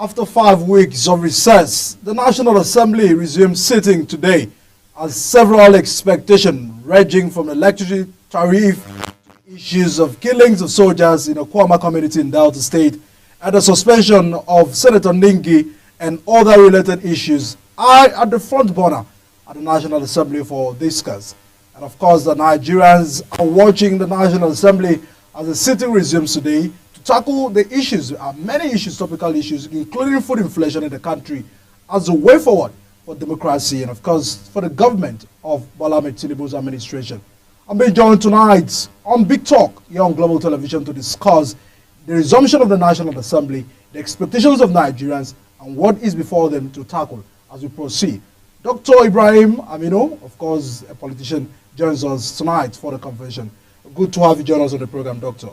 After 5 weeks of recess, the National Assembly resumed sitting today as several expectations ranging from electricity tariff, issues of killings of soldiers in the Kwama community in Delta State, and the suspension of Senator Ningi and other related issues are at the front burner at the National Assembly for discuss. And of course, the Nigerians are watching the National Assembly as the sitting resumes today to tackle the issues. There are many issues, topical issues, including food inflation in the country as a way forward for democracy and, of course, for the government of Bola Ahmed Tinubu's administration. I'm being joined tonight on Big Talk here on Global Television to discuss the resumption of the National Assembly, the expectations of Nigerians, and what is before them to tackle as we proceed. Dr. Ibrahim Aminu, of course, a politician, joins us tonight for the convention. Good to have you join us on the program, Doctor.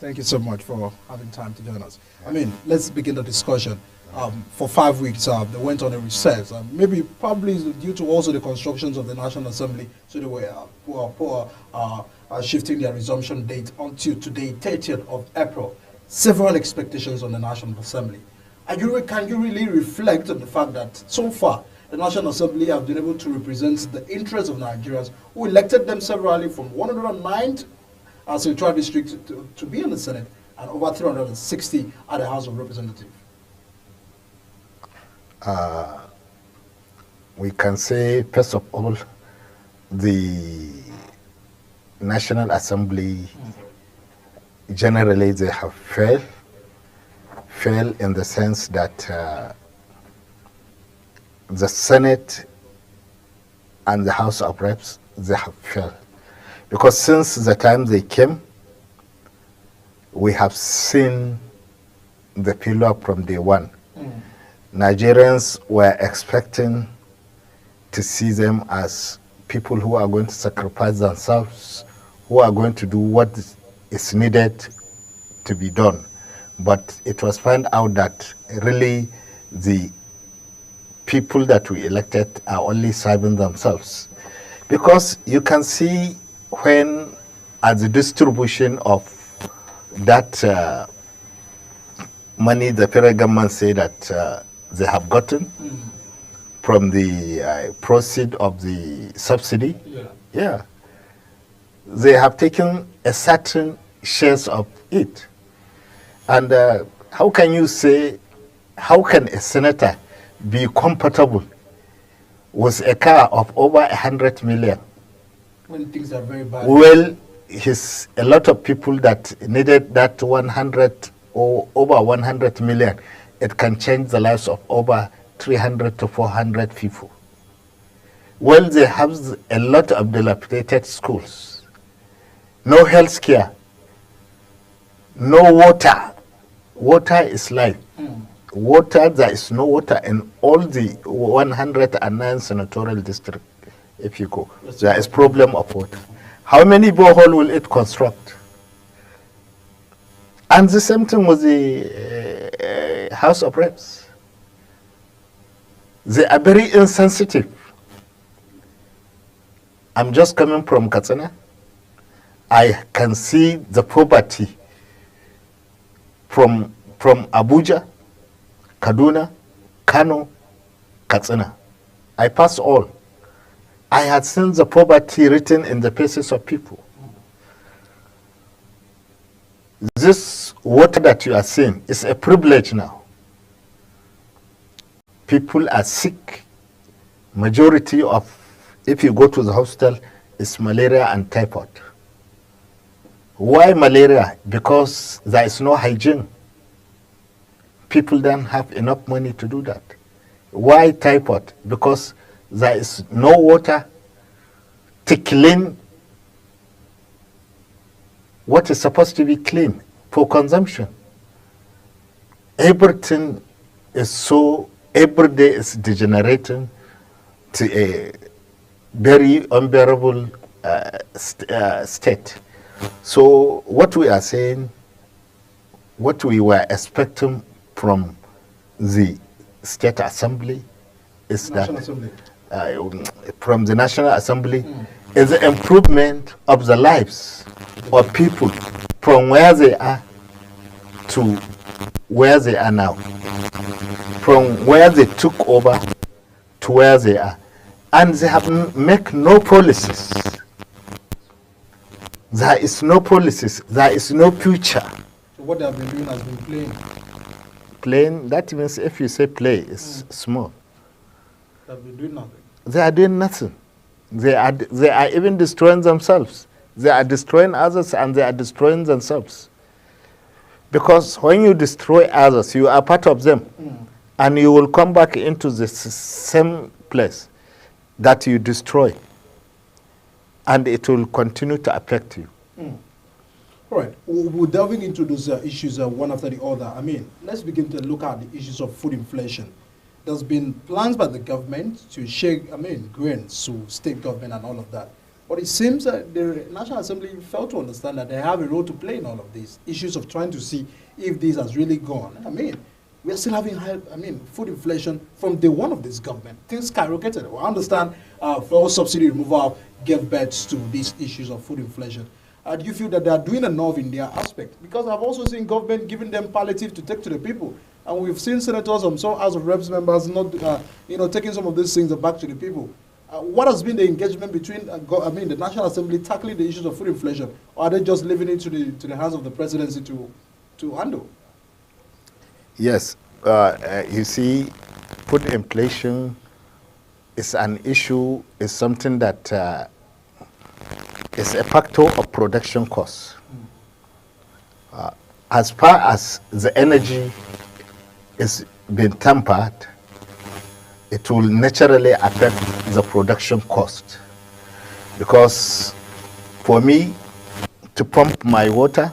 Thank you so much for having time to join us. I mean, let's begin the discussion. For 5 weeks, they went on a recess. Maybe probably due to also the constructions of the National Assembly, so they were shifting their resumption date until today, 30th of April. Several expectations on the National Assembly. Can you really reflect on the fact that so far the National Assembly have been able to represent the interests of Nigerians who elected them severally from 109th Senatorial District to be in the Senate and over 360 at the House of Representatives? We can say, first of all, the National Assembly, generally they have failed in the sense that the Senate and the House of Reps, they have failed. Because since the time they came, we have seen the pillar from day one. Nigerians were expecting to see them as people who are going to sacrifice themselves, who are going to do what is needed to be done. But it was found out that really the people that we elected are only serving themselves. Because you can see when at the distribution of that money, the federal government say that they have gotten from the proceeds of the subsidy. Yeah. They have taken a certain shares of it. And how can you say, how can a senator be compatible with a car of over 100 million? When things are very bad. Well, a lot of people that needed that 100 or over 100 million, it can change the lives of over 300 to 400 people. Well, they have a lot of dilapidated schools, no health care, no water. Water is life. Water, there is no water in all the 109 senatorial districts. If you go, there is problem of water. How many borehole will it construct? And the same thing with the House of Reps. They are very insensitive. I'm just coming from Katsina. I can see the poverty from Abuja, Kaduna, Kano, Katsina. I passed all. I had seen the poverty written in the faces of people. This water that you are seeing is a privilege now. People are sick. Majority of, if you go to the hospital, is malaria and typhoid. Why malaria? Because there is no hygiene. People don't have enough money to do that. Why typhoid? Because there is no water to clean what is supposed to be clean for consumption. Everything is so, every day is degenerating to a very unbearable state. So what we are saying, what we were expecting from the State Assembly is National that Assembly. From the National Assembly is the improvement of the lives of people from where they are to where they are now, from where they took over to where they are, and they have make no policies. There is no policies. There is no future. So what they have been doing has been playing. Playing, that means if you say play, it's small. They have been doing nothing. They are doing nothing. They are even destroying themselves. They are destroying others and they are destroying themselves. Because when you destroy others, you are part of them. And you will come back into the same place that you destroy. And it will continue to affect you. All right, we're delving into those issues one after the other. I mean, let's begin to look at the issues of food inflation. There's been plans by the government to share, grains to state government and all of that. But it seems that the National Assembly failed to understand that they have a role to play in all of these issues of trying to see if this has really gone. I mean, we're still having high, food inflation from day one of this government. Things skyrocketed. Well, I understand fuel subsidy removal gave birth to these issues of food inflation. Do you feel that they are doing enough in their aspect? Because I've also seen government giving them palliative to take to the people. And we've seen senators and some House of Reps members not, taking some of these things back to the people. What has been the engagement between, the National Assembly tackling the issues of food inflation? Or are they just leaving it to the hands of the presidency to handle? Yes, you see, food inflation is an issue, is something that is a factor of production costs. As far as the energy is being tampered, it will naturally affect the production cost. Because for me to pump my water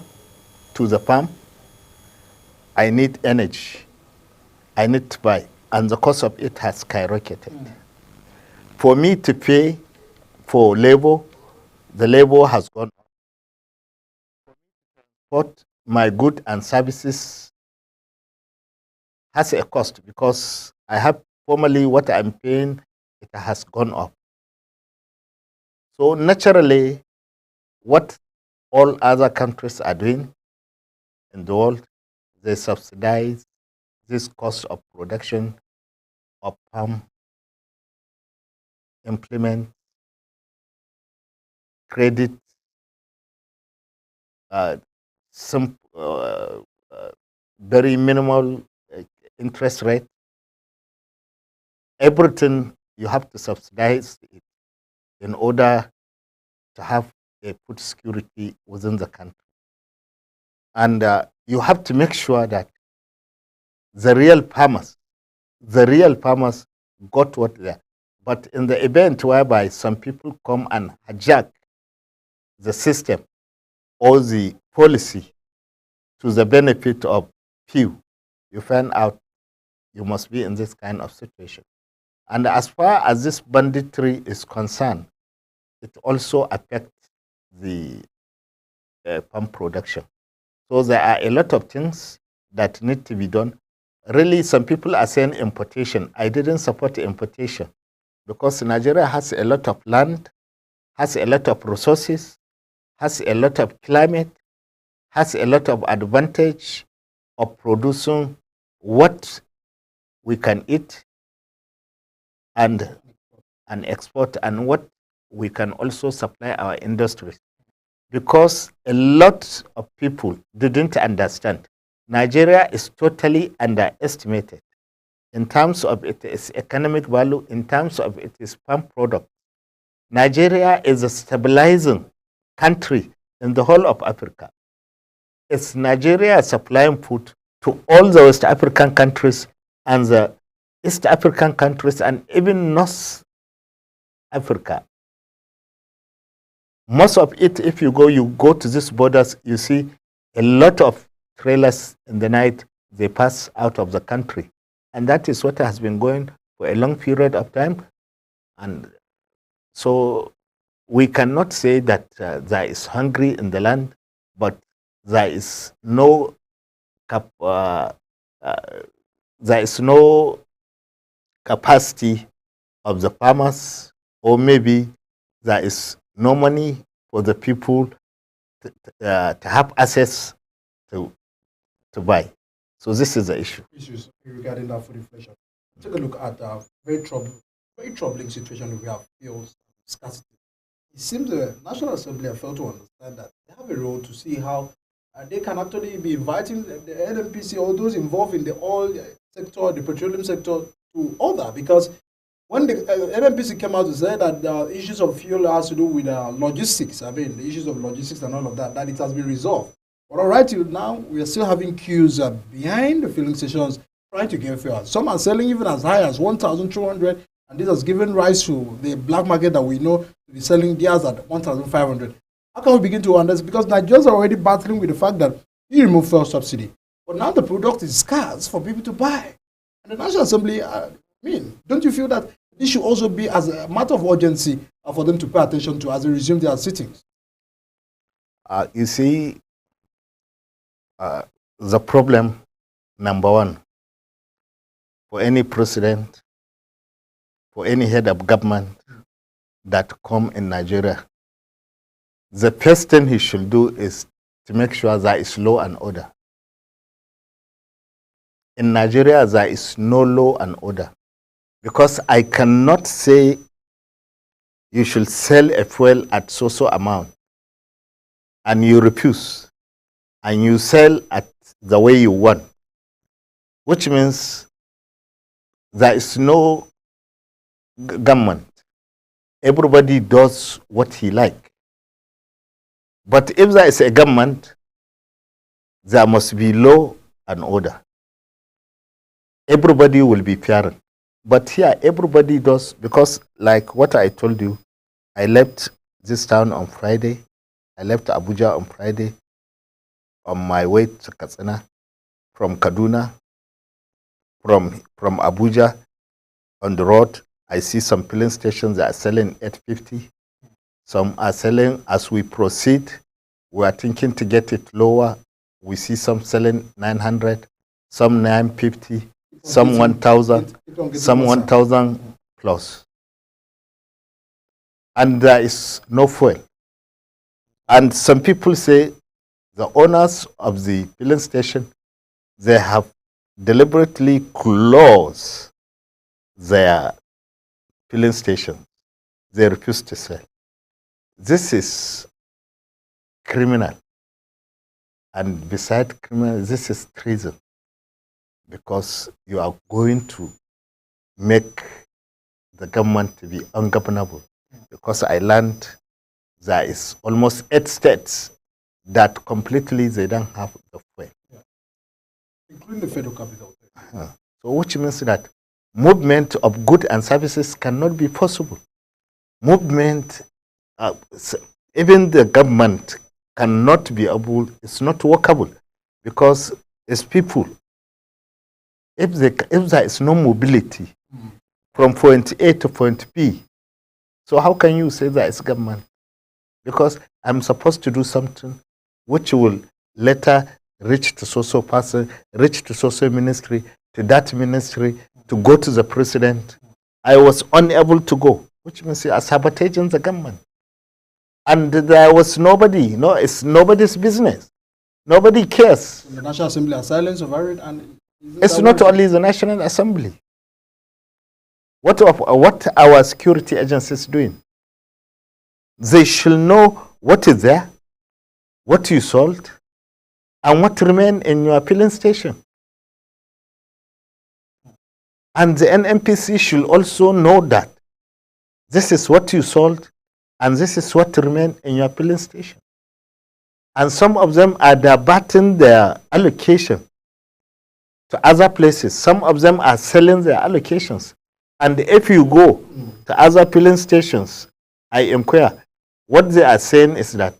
to the farm, I need energy. I need to buy, and the cost of it has skyrocketed. For me to pay for labor, the labor has gone up. But my goods and services has a cost because I have formally what I'm paying, it has gone up. So naturally, what all other countries are doing in the world, they subsidize this cost of production of palm, implement, credit, some very minimal interest rate. Everything you have to subsidize it in order to have a food security within the country. And you have to make sure that the real farmers got what they are. But in the event whereby some people come and hijack the system or the policy to the benefit of few, you find out you must be in this kind of situation. And as far as this banditry is concerned, it also affects the palm production. So there are a lot of things that need to be done. Really, some people are saying importation. I didn't support importation because Nigeria has a lot of land, has a lot of resources, has a lot of climate, has a lot of advantage of producing what we can eat and export, and what we can also supply our industries. Because a lot of people didn't understand. Nigeria is totally underestimated in terms of its economic value, in terms of its farm product. Nigeria is a stabilizing country in the whole of Africa. It's Nigeria supplying food to all the West African countries and the East African countries and even North Africa. Most of it, if you go to these borders, you see a lot of trailers in the night, they pass out of the country. And that is what has been going for a long period of time. And so we cannot say that there is hungry in the land, but there is no capacity of the farmers, or maybe there is no money for the people to have access to to buy. So this is the issue. Issues regarding that food inflation. Take a look at very troubling situation we have, fuel scarcity. It seems the National Assembly have failed to understand that they have a role to see how they can actually be inviting the NNPC or those involved in the oil sector, the petroleum sector, to order. Because when the NNPC came out to say that the issues of fuel has to do with logistics, I mean, the issues of logistics and all of that, that it has been resolved. But all right, till now, we are still having queues behind the filling stations trying to get fuel. Some are selling even as high as 1,200, and this has given rise to the black market that we know to be selling theirs at 1,500. How can we begin to understand? Because Nigerians are already battling with the fact that you remove fuel subsidy, but now the product is scarce for people to buy. And the National Assembly, don't you feel that this should also be as a matter of urgency for them to pay attention to as they resume their sittings? You see, the problem, number one, for any president, for any head of government that come in Nigeria, the first thing he should do is to make sure there is law and order. In Nigeria, there is no law and order. Because I cannot say you should sell a fuel at so amount and you refuse and you sell at the way you want, which means there is no government. Everybody does what he likes. But if there is a government, there must be law and order. Everybody will be parent. But here, everybody does, because like what I told you, I left this town on Friday. I left Abuja on Friday on my way to Katsina, from Kaduna, from Abuja on the road. I see some filling stations that are selling 850. Some are selling, as we proceed, we are thinking to get it lower. We see some selling 900, some 950, some 1,000, some 1,000 plus. And there is no fuel. And some people say the owners of the filling station, they have deliberately closed their filling station. They refuse to sell. This is criminal. And besides criminal, this is treason. Because you are going to make the government to be ungovernable. Because I learned there is almost 8 states that completely they don't have the fuel. Yeah. Including the federal capital. So which means that movement of goods and services cannot be possible. Movement, even the government cannot be able, it's not workable because it's people. If there is no mobility from point A to point B, so how can you say that it's government? Because I'm supposed to do something which will later reach to so person, reach to so ministry, to that ministry, to go to the president. I was unable to go, which means you are sabotaging the government. And there was nobody, it's nobody's business. Nobody cares. The National Assembly are silent over it, and it's not only the National Assembly. What our security agencies doing? They should know what is there, what you sold, and what remain in your filling station. And the NNPC should also know that this is what you sold, and this is what remain in your filling station. And some of them are diverting their allocation to other places. Some of them are selling their allocations. And if you go to other filling stations, I inquire, what they are saying is that,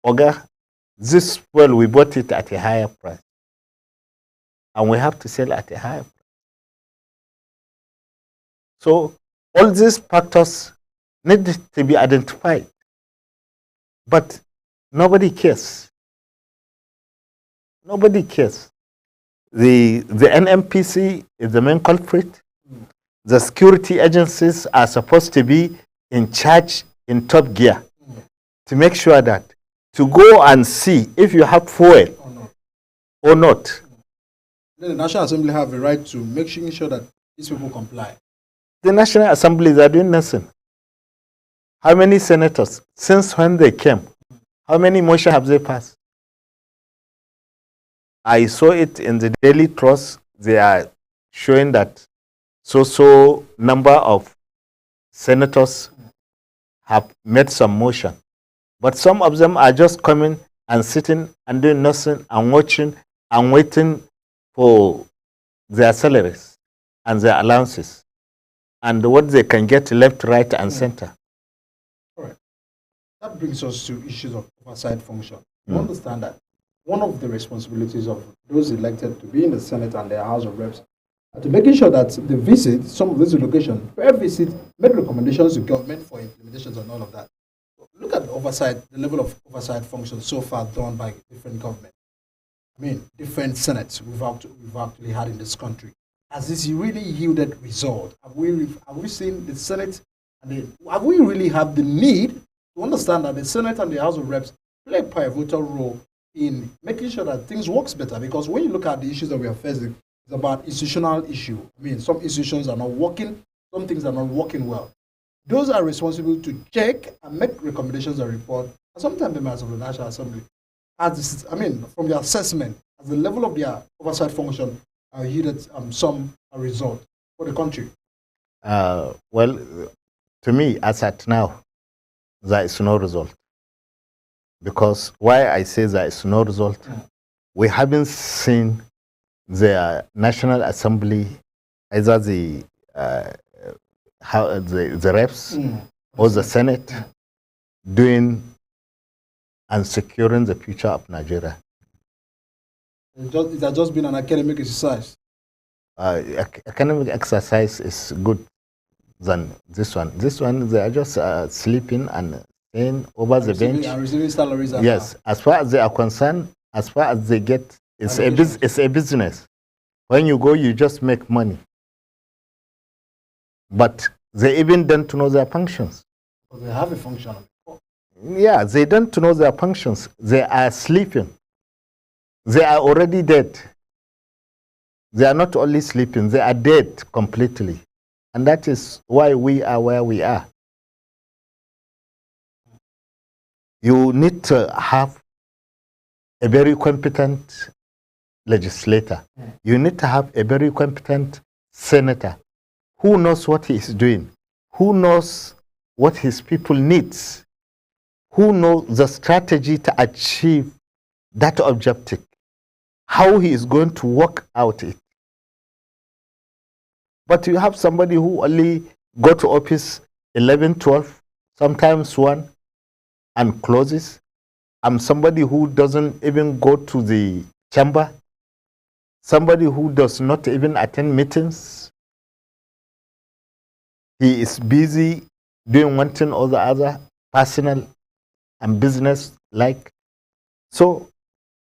Oga, this fuel, we bought it at a higher price. And we have to sell at a higher price. So all these factors need to be identified. But nobody cares. Nobody cares. The NNPC is the main culprit. The security agencies are supposed to be in charge, in top gear, to make sure that to go and see if you have fuel or not. Then the National Assembly have a right to make sure that these people comply. The National Assemblies are doing nothing. How many senators, since when they came, how many motions have they passed? I saw it in the Daily Trust. They are showing that so number of senators have made some motion. But some of them are just coming and sitting and doing nothing and watching and waiting for their salaries and their allowances and what they can get left, right, and center. All right. That brings us to issues of oversight function. You understand that one of the responsibilities of those elected to be in the Senate and the House of Reps are to making sure that the visit, some of these locations, per visit, make recommendations to government for implementations and all of that. Look at the oversight, the level of oversight function so far done by different governments. I mean, different senates we've actually had in this country. Has this really yielded result? Have we seen the Senate have we really have the need to understand that the Senate and the House of Reps play a pivotal role in making sure that things works better? Because when you look at the issues that we are facing, it's about institutional issue. I mean, some institutions are not working, some things are not working well. Those are responsible to check and make recommendations and report, and sometimes members of the National Assembly. From your assessment, as the level of their oversight function yielded some result for the country. Well, to me, as at now, there is no result. Because why I say there is no result, we haven't seen the National Assembly, either the reps or the Senate, doing and securing the future of Nigeria. It has just been an academic exercise. Academic exercise is good than this one. This one, they are just sleeping and staying over the bench. And receiving salaries. Yes, as far as they are concerned, as far as they get, it's a business. When you go, you just make money. But they even don't know their functions. Well, they have a function. Yeah, they don't know their functions. They are sleeping. They are already dead. They are not only sleeping, they are dead completely. And that is why we are where we are. You need to have a very competent legislator. You need to have a very competent senator who knows what he is doing, who knows what his people needs, who knows the strategy to achieve that objective, how he is going to work out it. But you have somebody who only go to office 11, 12, sometimes 1, and closes. I'm somebody who doesn't even go to the chamber, somebody who does not even attend meetings. He is busy doing one thing or the other, personal and business like. So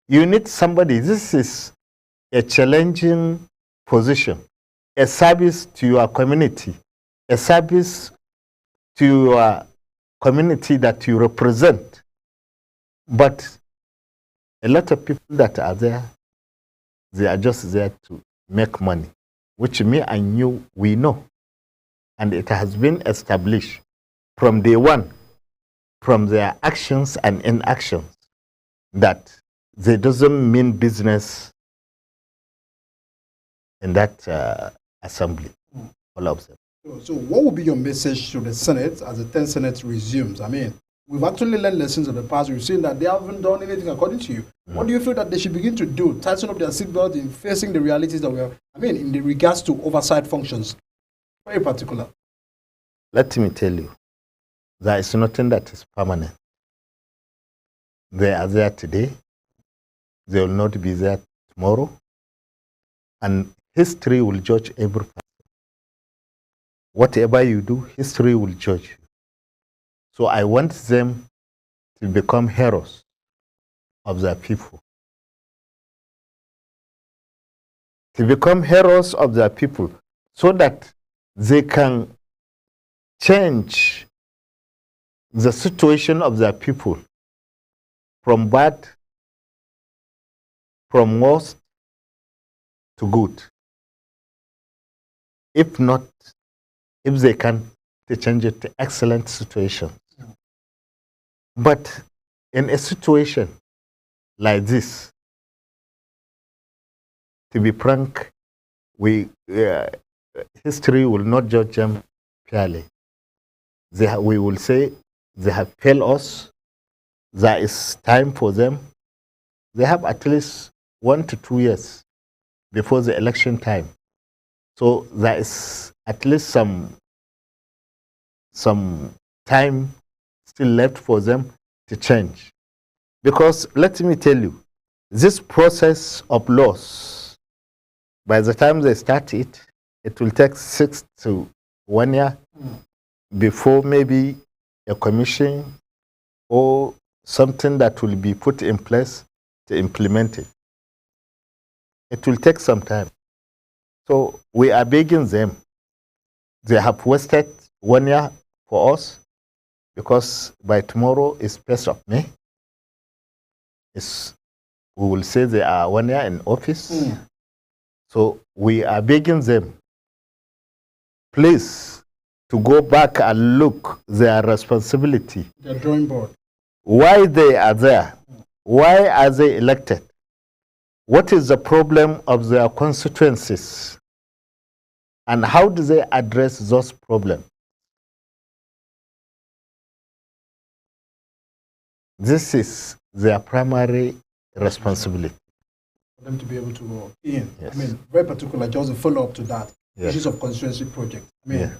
you need somebody. This is a challenging position, a service to your community, a service to your community that you represent. But a lot of people that are there, they are just there to make money, which me and you, we know. And it has been established from day one, from their actions and inactions, that they doesn't mean business in that assembly, all of them. So what would be your message to the Senate as the 10th Senate resumes? I mean, we've actually learned lessons in the past. We've seen that they haven't done anything according to you. What do you feel that they should begin to do? Tighten up their seatbelt in facing the realities that we have, in the regards to oversight functions, very particular. Let me tell you, there is nothing that is permanent. They are there today. They will not be there tomorrow. And history will judge every person. Whatever you do, history will judge you. So I want them to become heroes of their people. To become heroes of their people so that they can change the situation of their people from bad, from worst to good. If not, if they can, to change it to excellent situation. But in a situation like this, to be frank, history will not judge them fairly. We will say they have failed us. There is time for them. They have at least 1 to 2 years before the election time. So there is at least some time still left for them to change. Because let me tell you, this process of loss, by the time they start it, it will take 6 to 1 year before maybe a commission or something that will be put in place to implement it. It will take some time. So we are begging them. They have wasted 1 year for us because by tomorrow is 1st of May. We will say they are 1 year in office. So we are begging them, please, to go back and look their responsibility. The drawing board. Why they are there? Why are they elected? What is the problem of their constituencies? And how do they address those problems? This is their primary responsibility. For them to be able to go in. Yes. I mean, very particular, just a follow-up to that. Yes. Issues of constituency project. I mean, Yeah.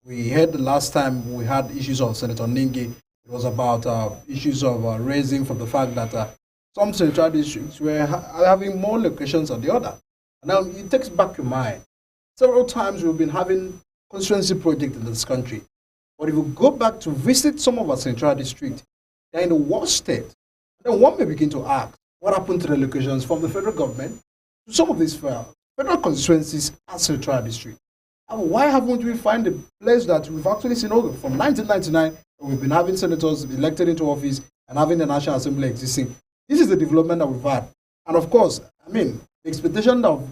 we heard the last time we had issues of Senator Ningi. It was about issues of raising from the fact that some central districts were having more locations than the other. And now it takes back your mind. Several times we've been having constituency projects in this country. But if you go back to visit some of our central districts, they're in the worst state. And then one may begin to ask, what happened to the locations from the federal government to some of these federal constituencies as central district? And why haven't we found a place that we've actually seen over from 1999, we've been having senators elected into office and having the National Assembly existing? This is the development that we've had. And of course, I mean, the expectation of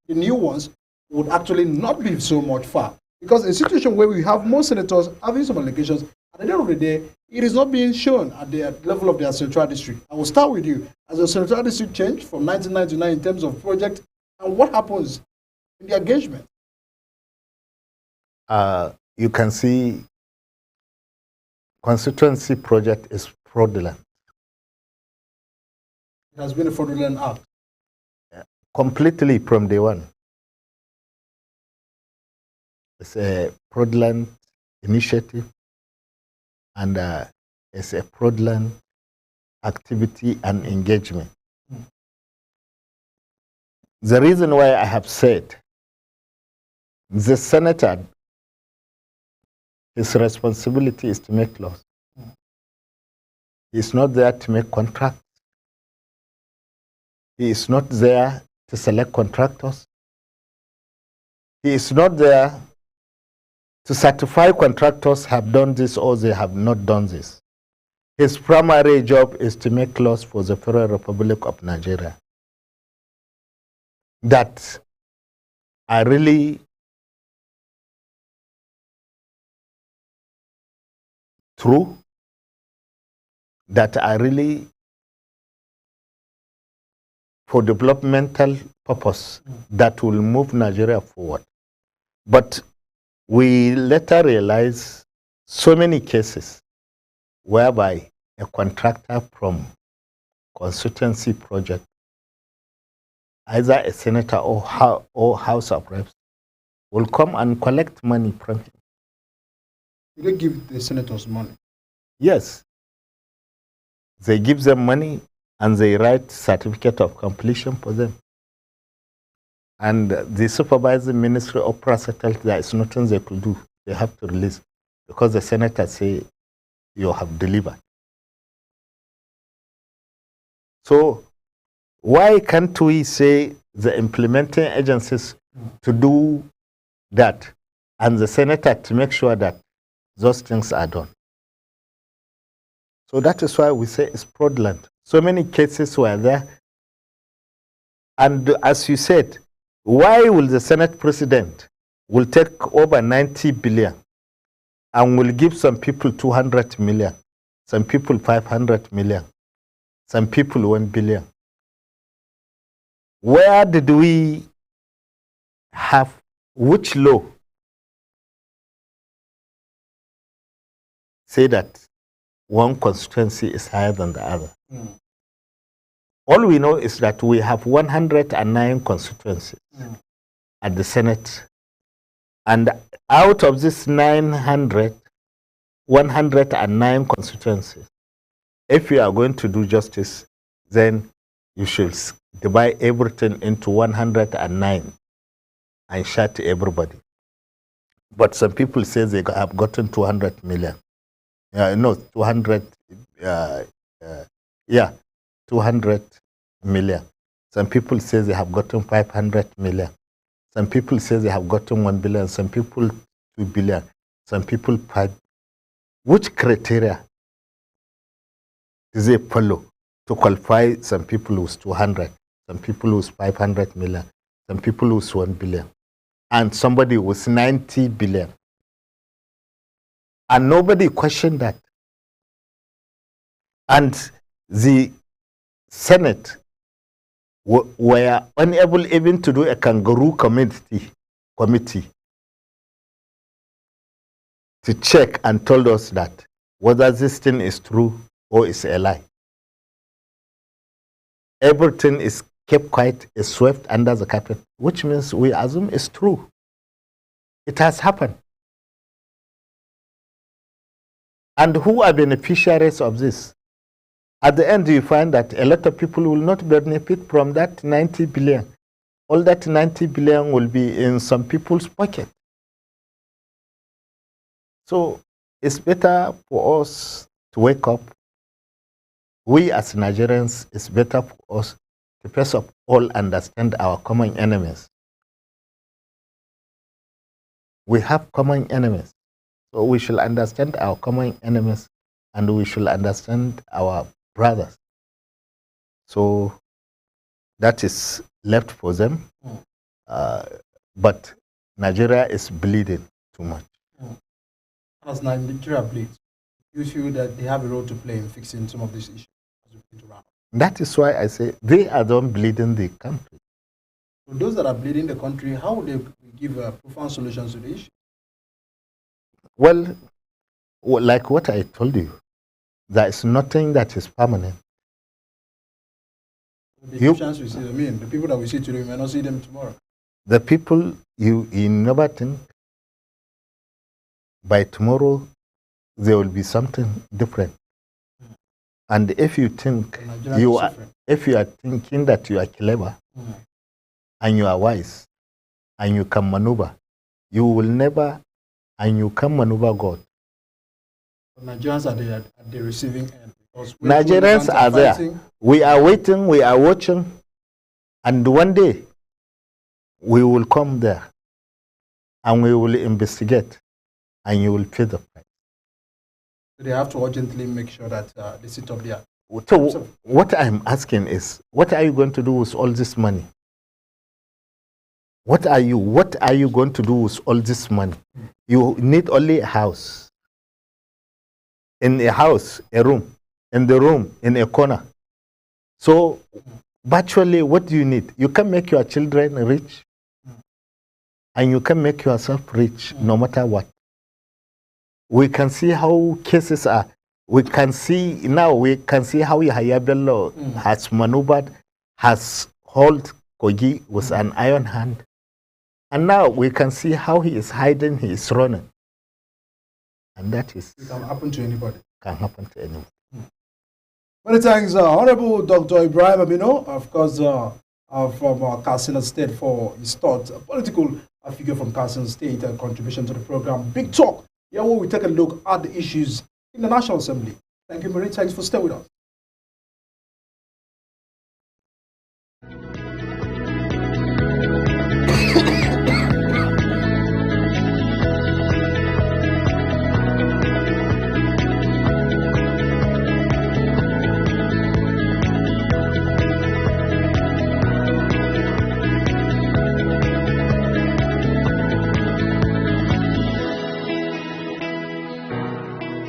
the new ones would actually not be so much far. Because a situation where we have more senators having some allegations, at the end of the day, it is not being shown at the level of their central district. I will start with you. Has the central district changed from 1999 in terms of project, and what happens in the engagement? You can see constituency project is fraudulent. It has been a fraudulent act. Completely from day one. It's a fraudulent initiative, and it's a fraudulent activity and engagement. The reason why I have said the senator, his responsibility is to make laws. He is not there to make contracts. He is not there to select contractors. He is not there to certify contractors have done this or they have not done this. His primary job is to make laws for the Federal Republic of Nigeria that are really true, that are really for developmental purpose, that will move Nigeria forward. But we later realized so many cases whereby a contractor from constituency project, either a senator or House of Reps, will come and collect money from him. Do they give the senators money? Yes. They give them money and they write certificate of completion for them. And the supervising ministry of press tells there is nothing they could do. They have to release because the senator say you have delivered. So why can't we say the implementing agencies to do that and the senator to make sure that those things are done? So that is why we say it's fraudulent. So many cases were there. And as you said, why will the Senate president will take over 90 billion and will give some people 200 million, some people 500 million, some people 1 billion? Where did we have which law say that one constituency is higher than the other? All we know is that we have 109 constituencies at the Senate. And out of this 109 constituencies, if you are going to do justice, then you should divide everything into 109 and share to everybody. But some people say they have gotten 200 million. 200, 200 million. Some people say they have gotten 500 million. Some people say they have gotten 1 billion. Some people 2 billion. Some people 5. Which criteria do they follow to qualify some people with 200, some people with 500 million, some people with 1 billion, and somebody with 90 billion? And nobody questioned that. And the Senate were unable even to do a kangaroo committee to check and told us that whether this thing is true or is a lie. Everything is kept quiet, is swept under the carpet, which means we assume it's true. It has happened. And who are beneficiaries of this? At the end, you find that a lot of people will not benefit from that 90 billion. All that 90 billion will be in some people's pocket. So it's better for us to wake up. We as Nigerians, it's better for us to first of all understand our common enemies. We have common enemies. So we should understand our common enemies and we should understand our brothers. So that is left for them. But Nigeria is bleeding too much. As Nigeria bleeds, you feel that they have a role to play in fixing some of these issues? That is why I say they are the ones bleeding the country. So those that are bleeding the country, how would they give profound solutions to the issue? Well, like what I told you, there is nothing that is permanent. The Egyptians we see, the people that we see today, we may not see them tomorrow. The people you never think by tomorrow there will be something different. And if you think if you are thinking that you are clever and you are wise and you can maneuver, you will never, and you can maneuver God. But Nigerians are at the receiving end. Nigerians are there. We are waiting, we are watching, and one day we will come there and we will investigate and you will pay the price. So they have to urgently make sure that they sit up there. So what I'm asking is, what are you going to do with all this money? What are you going to do with all this money? You need only a house. In a house, a room. In the room, in a corner. So virtually, what do you need? You can make your children rich and you can make yourself rich no matter what. We can see how cases are. We can see how Yahaya Bello has maneuvered, has held Kogi with an iron hand. And now we can see how he is hiding, he is running. And that is... It can happen to anybody. Can happen to anyone. Many thanks, Honorable Dr. Ibrahim Aminu, of course, from Katsina State, for his thoughts, a political figure from Katsina State, and contribution to the program. Big Talk, here where we take a look at the issues in the National Assembly. Thank you, Marie. Thanks for staying with us.